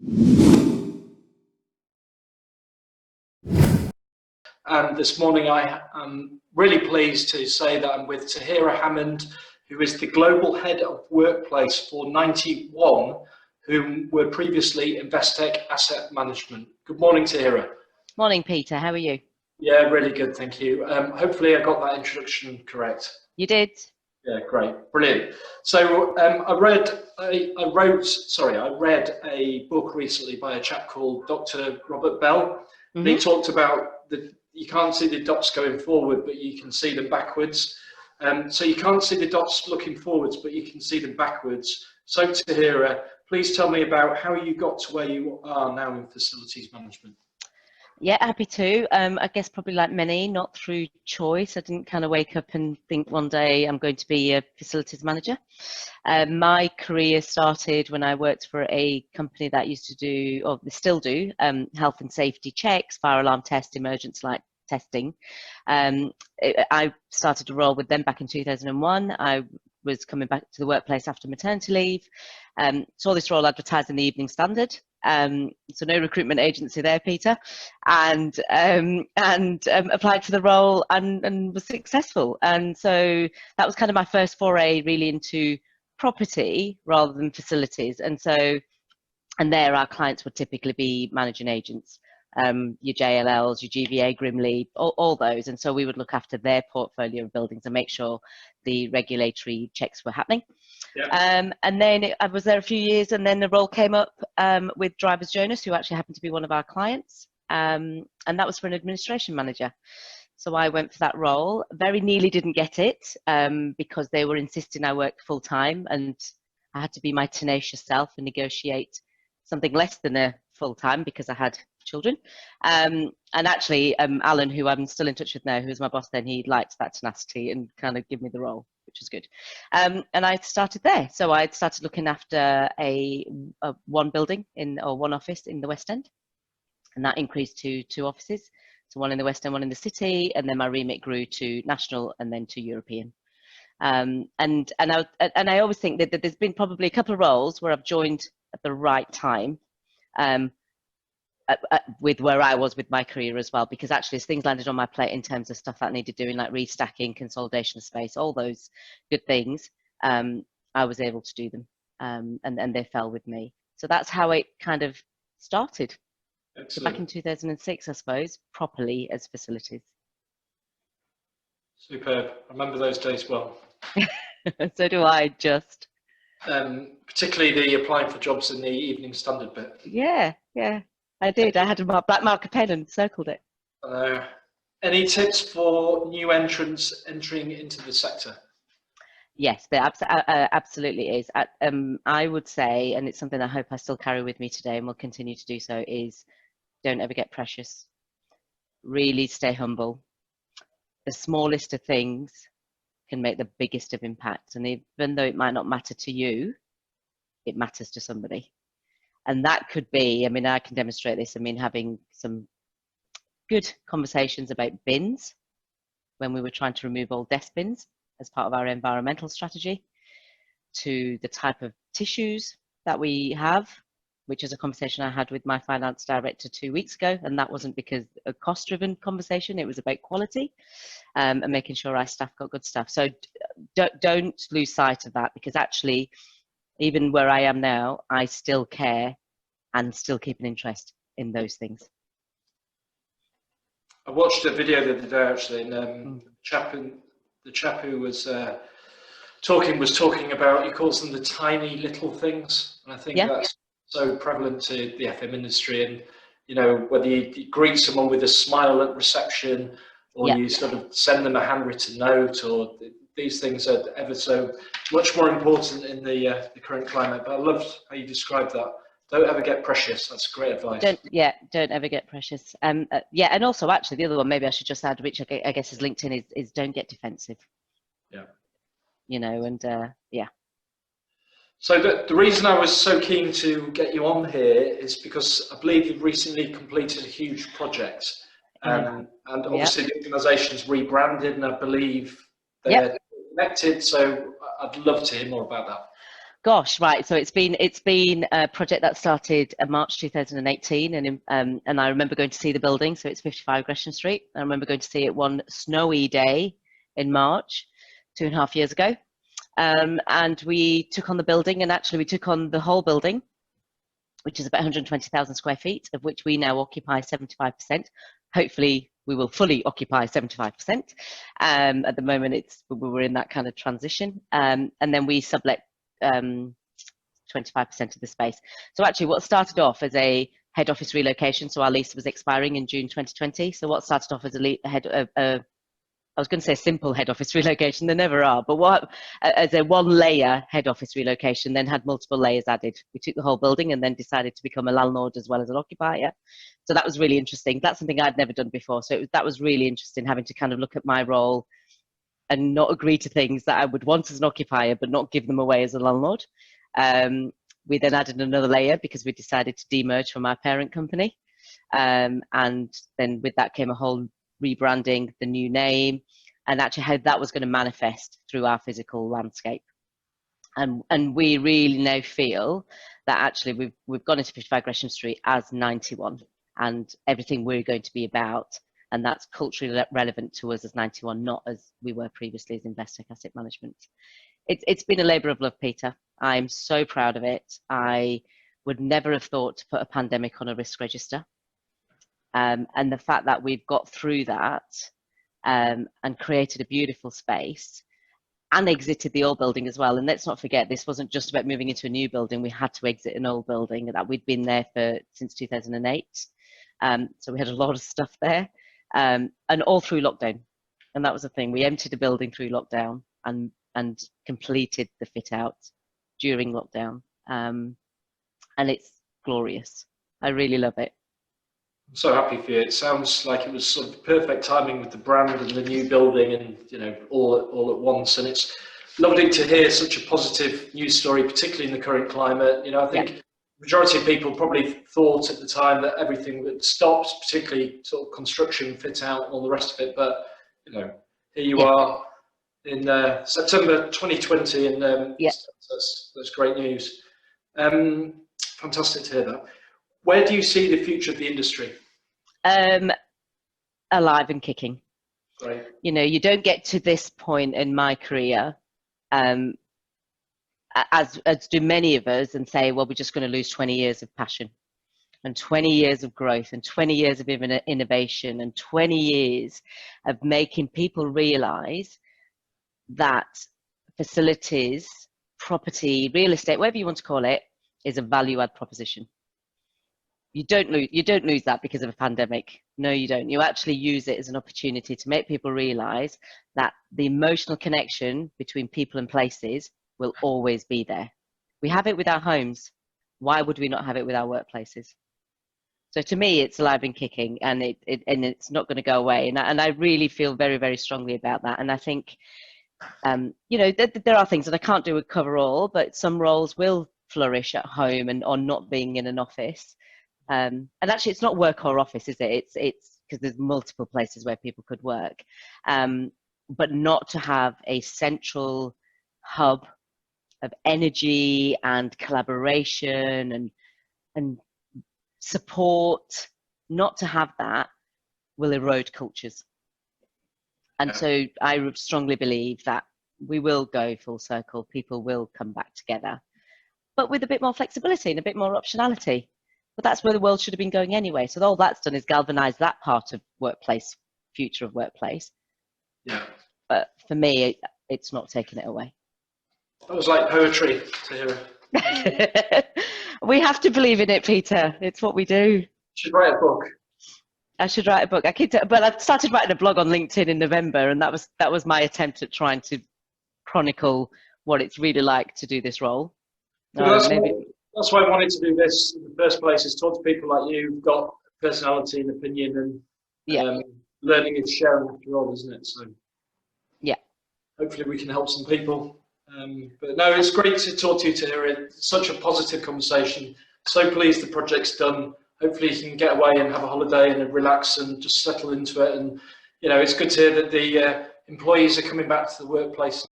And this morning I am really pleased to say that I'm with Tahera Hammond, who is the Global Head of Workplace for 91, whom were previously Investec Asset Management. Good morning, Tahera. Morning, Peter. How are you? Yeah, really good, thank you. Hopefully I got that introduction correct. You did. Yeah, great, brilliant. So I read a book recently by a chap called Dr. Robert Bell. And he talked about you can't see the dots going forward, but you can see them backwards. So you can't see the dots looking forwards, but you can see them backwards. So Tahera, please tell me about how you got to where you are now in facilities management. Yeah, happy to. I guess probably like many, not through choice. I didn't kind of wake up and think one day I'm going to be a facilities manager. My career started when I worked for a company that used to do, or they still do, health and safety checks, fire alarm test, emergency light testing. I started a role with them back in 2001. I was coming back to the workplace after maternity leave. Saw this role advertised in the Evening Standard. So no recruitment agency there, Peter, and applied for the role and was successful. And so that was kind of my first foray really into property rather than facilities. And there our clients would typically be managing agents, your JLLs, your GVA, Grimley, all those. And so we would look after their portfolio of buildings and make sure the regulatory checks were happening. Yeah. And then I was there a few years, and then the role came up with Drivers Jonas, who actually happened to be one of our clients, and that was for an administration manager. So I went for that role. Very nearly didn't get it because they were insisting I work full time, and I had to be my tenacious self and negotiate something less than a full time because I had children. And actually, Alan, who I'm still in touch with now, who was my boss then, he liked that tenacity and kind of gave me the role, which was good. And I started there. So I started looking after a one building or one office in the West End, and that increased to 2 offices. So one in the West End, one in the city, and then my remit grew to national and then to European. And I always think that there's been probably a couple of roles where I've joined at the right time. With where I was with my career as well, because actually as things landed on my plate in terms of stuff that I needed doing, like restacking, consolidation of space, all those good things, I was able to do them, and they fell with me. So that's how it kind of started. So back in 2006, I suppose, properly as facilities. Superb. I remember those days well. So do I, just. Particularly the applying for jobs in the Evening Standard bit. Yeah. I did. I had a black marker pen and circled it. Any tips for new entrants entering into the sector? Yes, there absolutely is. I would say, and it's something I hope I still carry with me today and will continue to do so, is don't ever get precious. Really stay humble. The smallest of things can make the biggest of impacts. And even though it might not matter to you, it matters to somebody. And that could be, I mean, I can demonstrate this. I mean, having some good conversations about bins when we were trying to remove old desk bins as part of our environmental strategy, to the type of tissues that we have, which is a conversation I had with my finance director 2 weeks ago. And that wasn't because a cost-driven conversation, it was about quality and making sure our staff got good stuff. So don't lose sight of that, because actually, even where I am now, I still care and still keep an interest in those things. I watched a video the other day actually, and the chap who was talking about, he calls them the tiny little things, and I think that's so prevalent to the FM industry. And you know, whether you greet someone with a smile at reception, or you sort of send them a handwritten note, or these things are ever so much more important in the current climate. But I loved how you described that. Don't ever get precious. That's great advice. Don't ever get precious. And also actually the other one, maybe I should just add, which I guess is linked in, is don't get defensive. Yeah. You know, and So the reason I was so keen to get you on here is because I believe you've recently completed a huge project. And obviously the organisation's rebranded, and I believe they're connected. So I'd love to hear more about that. Gosh, right. So it's been a project that started in March 2018, and I remember going to see the building. So it's 55 Gresham Street. I remember going to see it one snowy day in March, 2.5 years ago, and we took on the building, and actually we took on the whole building, which is about 120,000 square feet, of which we now occupy 75%. Hopefully, we will fully occupy 75%. At the moment, we're in that kind of transition, and then we sublet 25% of the space. So actually what started off as a head office relocation, so our lease was expiring in June 2020. So what started off as I was going to say a simple head office relocation, there never are, but as a one layer head office relocation, then had multiple layers added. We took the whole building and then decided to become a landlord as well as an occupier. So that was really interesting. That's something I'd never done before. So that was really interesting, having to kind of look at my role and not agree to things that I would want as an occupier, but not give them away as a landlord. We then added another layer because we decided to demerge from our parent company. And then with that came a whole rebranding, the new name, and actually how that was going to manifest through our physical landscape. And we really now feel that actually we've gone into 55 Gresham Street as 91, and everything we're going to be about, and that's culturally relevant to us as 91, not as we were previously as Investec Asset Management. It's been a labour of love, Peter. I'm so proud of it. I would never have thought to put a pandemic on a risk register. And the fact that we've got through that and created a beautiful space and exited the old building as well. And let's not forget, this wasn't just about moving into a new building. We had to exit an old building that we'd been there since 2008. So we had a lot of stuff there, and all through lockdown. And that was the thing. We emptied a building through lockdown and completed the fit out during lockdown. And it's glorious. I really love it. I'm so happy for you. It sounds like it was sort of perfect timing with the brand and the new building, and all at once. And it's lovely to hear such a positive news story, particularly in the current climate. I think the majority of people probably thought at the time that everything would stop, particularly sort of construction, fit out, and all the rest of it. But here you are in September 2020, and that's great news. Fantastic to hear that. Where do you see the future of the industry? Alive and kicking. Great. You don't get to this point in my career, as do many of us, and say, well, we're just going to lose 20 years of passion and 20 years of growth and 20 years of innovation and 20 years of making people realize that facilities, property, real estate, whatever you want to call it, is a value add proposition. You don't lose that because of a pandemic. No, you don't. You actually use it as an opportunity to make people realize that the emotional connection between people and places will always be there. We have it with our homes. Why would we not have it with our workplaces? So to me, it's alive and kicking, and it's not going to go away. And I really feel very, very strongly about that. And I think, there are things that I can't do with cover all, but some roles will flourish at home and on not being in an office. And actually, it's not work or office, is it? It's because there's multiple places where people could work, but not to have a central hub of energy and collaboration and support. Not to have that will erode cultures. And so I strongly believe that we will go full circle. People will come back together, but with a bit more flexibility and a bit more optionality. But that's where the world should have been going anyway. So all that's done is galvanize that part of workplace, future of workplace. Yeah. But for me, it's not taking it away. That was like poetry to hear it. We have to believe in it, Peter. It's what we do. You should write a book. I should write a book. But I started writing a blog on LinkedIn in November, and that was my attempt at trying to chronicle what it's really like to do this role. That's why I wanted to do this in the first place, is talk to people like you who've got personality and opinion, and learning is sharing after all, isn't it? So hopefully we can help some people. But no, it's great to talk to you, Tahera. It's such a positive conversation. So pleased the project's done. Hopefully you can get away and have a holiday and relax and just settle into it. And it's good to hear that the employees are coming back to the workplace.